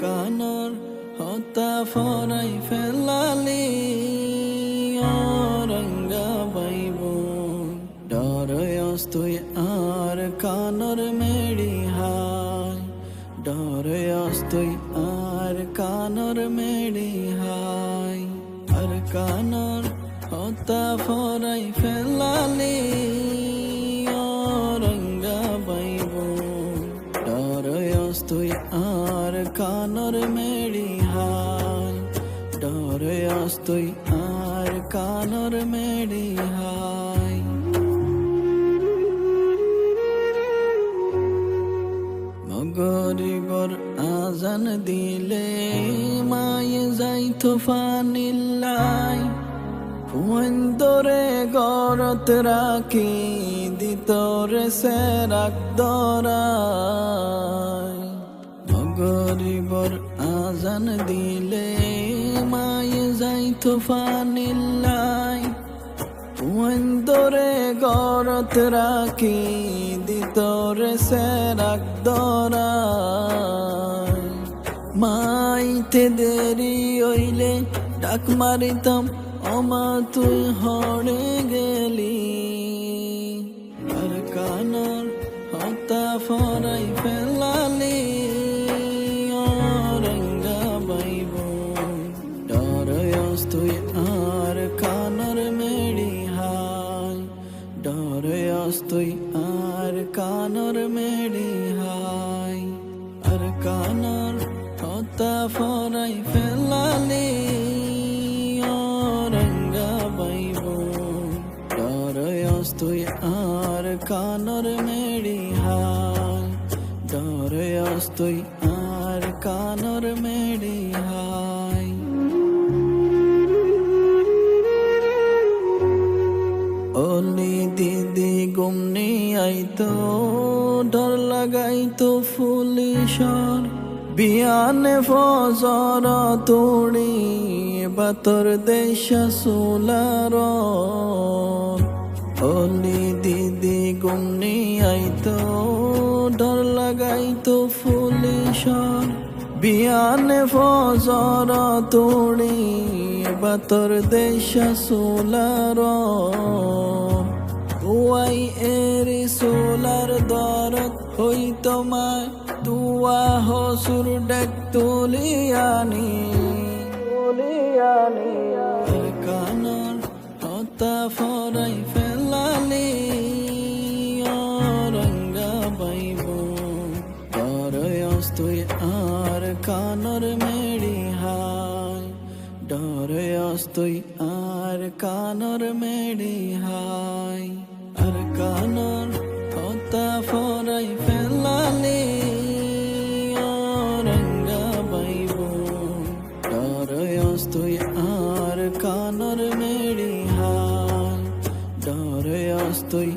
কানর হতা ফরাই ফেলালি রঙ্গা বাইব ডরয়স তুই আর কানর Mary high ডরয়স তুই আর কানর Mary high আর কানর হতা ফরাই ফেলালি রঙ্গা বাইব ডরয়স তুই আর কানর মেরি হাই ডরয়স তুই আর কানর মেরি হাই মগরিবর আজান দিলে মায়ে যাইতো ফানিল্লাই ফুন্দরে গরত রাখি দিতরে সেরাক দরাই মগরিবর আজান দিলে মায়ে যাইতো ফানিল্লাই ফুন্দরে গরত রাখি দিতরে সেরাক দরাই মাইতে দেরি হইলে ডাক মারিতাম ওমা তুই হড়ে গেলি আর কানর হতা ফরাই ফেলালি রঙ্গা বাইব ডরয়স তুই আর কানর মেরি হাই ডরয়স তুই আর কানর মেরি হাই আর কানর হতা ফরাই ফেলালি তুই আর কানর মেরি হাই ডরয়স তুই আর কানর মেরি হাই ওলি দিদি গুমনি আইতো ডর লাগাইতো ফুলিশর বিয়ানে ফজর তোড়ি বাতর দেশা সোলার ওলি দিদি গুমনি আইতো ডর লাগাইতো ফুলিশর বিয়ানে ফজর তোড়ি বাতর দেশা সোলার ওয়াই এরি সোলার দরদ হইতো মায় তুয়া হসুর ডেক তুলিয়ানি কানর হতা ফরাই ফেলালি রঙ্গা বাইব ডরয়স তুই আর কানর মেরি হাই ডরয়স তুই আর কানর মেরি হাই আর কানর হতা ফরাই ফেলালি রঙ্গা বাইব ডরয়স তুই আর কানর মেরি হাই ডরয়স তুই